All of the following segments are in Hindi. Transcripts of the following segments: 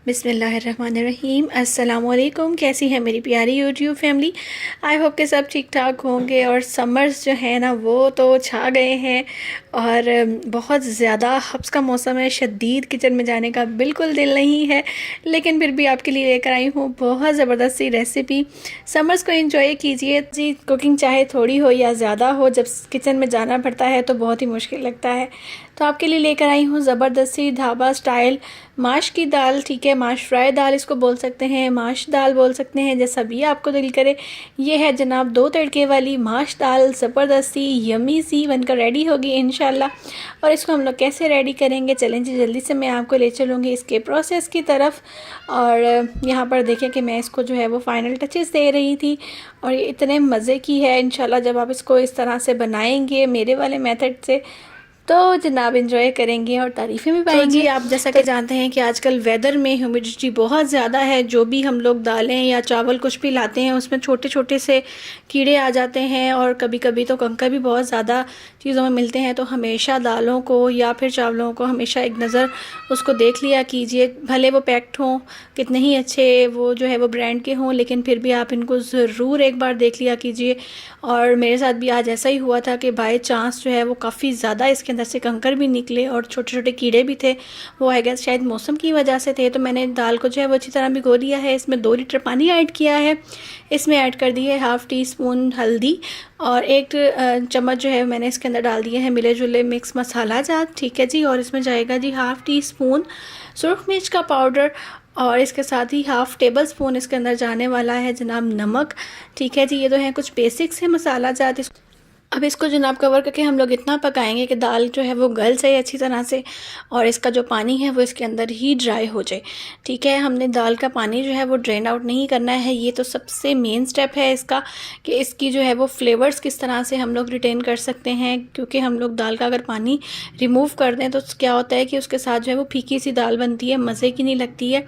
बिस्मिल्लाहिर्रहमानिर्रहीम। अस्सलाम वालेकुम। कैसी है मेरी प्यारी यूट्यूब फैमिली। आई होप कि सब ठीक ठाक होंगे। और समर्स जो है ना वो तो छा गए हैं और बहुत ज़्यादा हब्स का मौसम है। शदीद किचन में जाने का बिल्कुल दिल नहीं है, लेकिन फिर भी आपके लिए लेकर आई हूँ बहुत ज़बरदस्त सी रेसिपी। समर्स को एंजॉय कीजिए जी। कुकिंग चाहे थोड़ी हो या ज़्यादा हो, जब किचन में जाना पड़ता है तो बहुत ही मुश्किल लगता है। तो आपके लिए लेकर आई हूँ ज़बरदस्त सी ढाबा स्टाइल माश की दाल। ठीक है, माश फ्राई दाल इसको बोल सकते हैं, माश दाल बोल सकते हैं, जैसा भी आपको दिल करे। ये है जनाब 2 तड़के वाली माश दाल, ज़बरदस्त सी यमी सी बनकर रेडी होगी इंशाल्लाह। और इसको हम लोग कैसे रेडी करेंगे, चलें जी जल्दी से मैं आपको ले चलूँगी इसके प्रोसेस की तरफ। और यहाँ पर देखें कि मैं इसको जो है वो फाइनल टचेस दे रही थी और ये इतने मज़े की है इंशाल्लाह। जब आप इसको इस तरह से बनाएंगे मेरे वाले मेथड से तो जनाब एंजॉय करेंगे और तारीफ़ें भी पाएंगे। जी आप जैसा कि जानते हैं कि आजकल वेदर में ह्यूमिडिटी बहुत ज़्यादा है। जो भी हम लोग दालें या चावल कुछ भी लाते हैं उसमें छोटे छोटे से कीड़े आ जाते हैं और कभी कभी तो कंकर भी बहुत ज़्यादा चीज़ों में मिलते हैं। तो हमेशा दालों को या फिर चावलों को हमेशा एक नज़र उसको देख लिया कीजिए, भले वो पैक्ड हों, कितने ही अच्छे वो जो है वो ब्रांड के हों, लेकिन फिर भी आप इनको ज़रूर एक बार देख लिया कीजिए। और मेरे साथ भी आज ऐसा ही हुआ था कि बाय चांस जो है वो काफ़ी ज़्यादा इसके अंदर से कंकर भी निकले और छोटे छोटे कीड़े भी थे। वो आई गेस शायद मौसम की वजह से थे। तो मैंने दाल को जो है वो अच्छी तरह भिगो दिया है। इसमें 2 लीटर पानी ऐड किया है। इसमें ऐड कर दी है ½ टीस्पून हल्दी और 1 चम्मच जो है मैंने इसके अंदर डाल दिए हैं मिले जुले मिक्स मसाला जात। ठीक है जी। और इसमें जाएगा जी ½ टीस्पून सुरख मिर्च का पाउडर और इसके साथ ही ½ टेबल स्पून इसके अंदर जाने वाला है जनाब नमक। ठीक है जी। ये तो हैं कुछ बेसिक्स है मसाला जात। अब इसको जनाब कवर करके हम लोग इतना पकाएंगे कि दाल जो है वो गल जाए अच्छी तरह से और इसका जो पानी है वो इसके अंदर ही ड्राई हो जाए। ठीक है, हमने दाल का पानी जो है वो ड्रेन आउट नहीं करना है। ये तो सबसे मेन स्टेप है इसका कि इसकी जो है वो फ्लेवर्स किस तरह से हम लोग रिटेन कर सकते हैं। क्योंकि हम लोग दाल का अगर पानी रिमूव कर दें तो क्या होता है कि उसके साथ जो है वो फीकी सी दाल बनती है, मज़े की नहीं लगती है।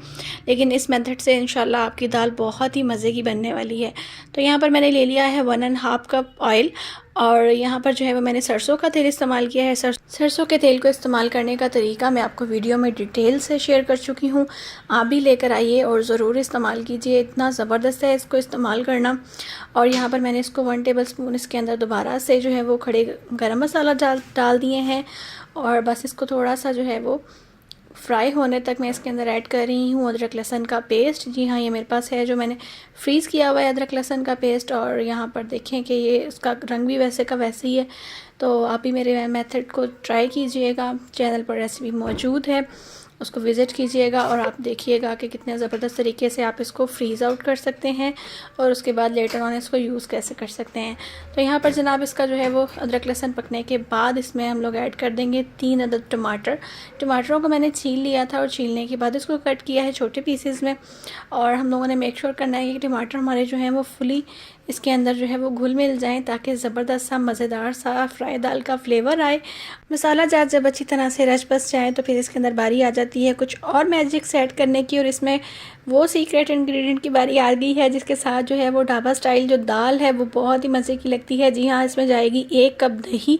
लेकिन इस मेथड से इंशाल्लाह आपकी दाल बहुत ही मज़े की बनने वाली है। तो यहाँ पर मैंने ले लिया है 1½ कप ऑयल और यहाँ पर जो है वो मैंने सरसों का तेल इस्तेमाल किया है। सरसों के तेल को इस्तेमाल करने का तरीका मैं आपको वीडियो में डिटेल से शेयर कर चुकी हूँ। आप भी लेकर आइए और ज़रूर इस्तेमाल कीजिए, इतना ज़बरदस्त है इसको इस्तेमाल करना। और यहाँ पर मैंने इसको 1 टेबल स्पून इसके अंदर दोबारा से जो है वो खड़े गरम मसाला डाल दिए हैं और बस इसको थोड़ा सा जो है वो फ्राई होने तक मैं इसके अंदर ऐड कर रही हूँ अदरक लहसुन का पेस्ट। जी हाँ, ये मेरे पास है जो मैंने फ्रीज़ किया हुआ है अदरक लहसुन का पेस्ट। और यहाँ पर देखें कि ये इसका रंग भी वैसे का वैसे ही है। तो आप भी मेरे मेथड को ट्राई कीजिएगा, चैनल पर रेसिपी मौजूद है, उसको विज़िट कीजिएगा और आप देखिएगा कि कितने ज़बरदस्त तरीके से आप इसको फ्रीज़ आउट कर सकते हैं और उसके बाद लेटर ऑन इसको यूज़ कैसे कर सकते हैं। तो यहाँ पर जनाब इसका जो है वो अदरक लहसुन पकने के बाद इसमें हम लोग ऐड कर देंगे 3 अदद टमाटर। टमाटरों को मैंने छील लिया था और छीलने के बाद इसको कट किया है छोटे पीसेस में। और हम लोगों ने मेक श्योर करना है कि टमाटर हमारे जो हैं वो फुली इसके अंदर जो है वो घुल मिल जाएं ताकि ज़बरदस्त सा मज़ेदार सा फ्राई दाल का फ्लेवर आए। मसाला जात जब अच्छी तरह से रच बस जाए तो फिर इसके अंदर बारी आ जाती है कुछ और मैजिक्स ऐड करने की। और इसमें वो सीक्रेट इंग्रेडिएंट की बारी आ गई है जिसके साथ जो है वो ढाबा स्टाइल जो दाल है वो बहुत ही मज़े की लगती है। जी हाँ, इसमें जाएगी 1 कप दही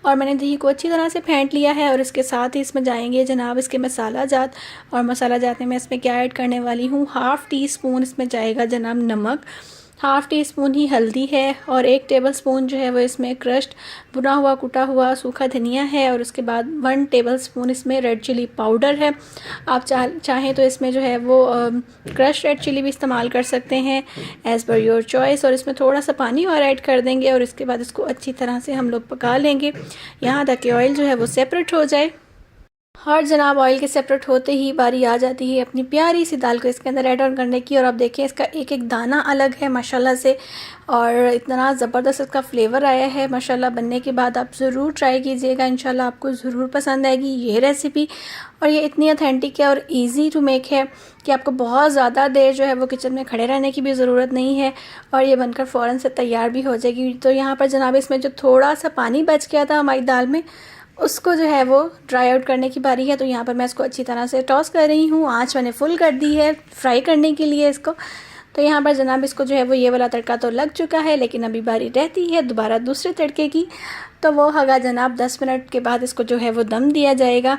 और मैंने दही को अच्छी तरह से फेंट लिया है। और इसके साथ ही इसमें जाएंगे जनाब इसके मसाला जात। और मसाला जात में मैं इसमें क्या ऐड करने वाली हूँ, ½ टीस्पून इसमें जाएगा जनाब नमक, ½ टीस्पून ही हल्दी है और 1 टेबल स्पून जो है वो इसमें क्रश्ड भुना हुआ कुटा हुआ सूखा धनिया है। और उसके बाद 1 टेबल स्पून इसमें रेड चिली पाउडर है। आप चाहें तो इसमें जो है वो क्रश रेड चिली भी इस्तेमाल कर सकते हैं एज़ पर योर चॉइस। और इसमें थोड़ा सा पानी और ऐड कर देंगे और इसके बाद इसको अच्छी तरह से हम लोग पका लेंगे यहाँ तक कि ऑयल जो है वो सेपरेट हो जाए। और जनाब ऑयल के सेपरेट होते ही बारी आ जाती है अपनी प्यारी सी दाल को इसके अंदर ऐड ऑन करने की। और आप देखें इसका एक एक दाना अलग है माशाल्लाह से और इतना ज़बरदस्त इसका फ्लेवर आया है माशाल्लाह। बनने के बाद आप ज़रूर ट्राई कीजिएगा, इंशाल्लाह आपको ज़रूर पसंद आएगी ये रेसिपी। और ये इतनी ऑथेंटिक है और इजी टू मेक है कि आपको बहुत ज़्यादा देर जो है वो किचन में खड़े रहने की भी ज़रूरत नहीं है और ये बनकर फ़ौरन से तैयार भी हो जाएगी। तो यहाँ पर जनाब इसमें जो थोड़ा सा पानी बच गया था हमारी दाल में उसको जो है वो ड्राई आउट करने की बारी है। तो यहाँ पर मैं इसको अच्छी तरह से टॉस कर रही हूँ, आंच मैंने फुल कर दी है फ्राई करने के लिए इसको। तो यहाँ पर जनाब इसको जो है वो ये वाला तड़का तो लग चुका है लेकिन अभी बारी रहती है दोबारा दूसरे तड़के की। तो वो होगा जनाब 10 मिनट के बाद इसको जो है वो दम दिया जाएगा।